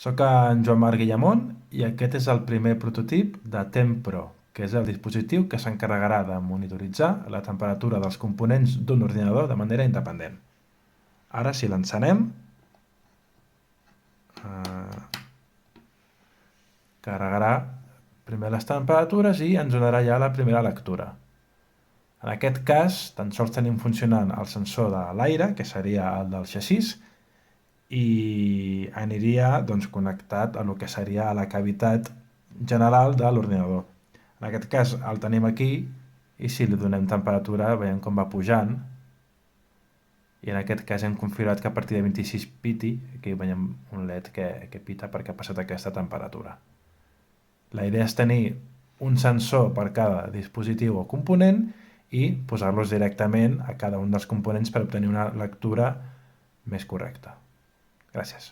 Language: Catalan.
Soc en Joan Marc Guillamont i aquest és el primer prototip de Tempro, que és el dispositiu que s'encarregarà de monitoritzar la temperatura dels components d'un ordinador de manera independent. Ara, si l'encenem, carregarà primer les temperatures i ens donarà ja la primera lectura. En aquest cas, tan sols tenim funcionant el sensor de l'aire, que seria el del xassís, i aniria connectat a el que seria la cavitat general de l'ordinador. En aquest cas el tenim aquí i si li donem temperatura veiem com va pujant i en aquest cas hem configurat que a partir de 26 piti, aquí veiem un LED que pita perquè ha passat aquesta temperatura. La idea és tenir un sensor per cada dispositiu o component i posar-los directament a cada un dels components per obtenir una lectura més correcta. Gràcies.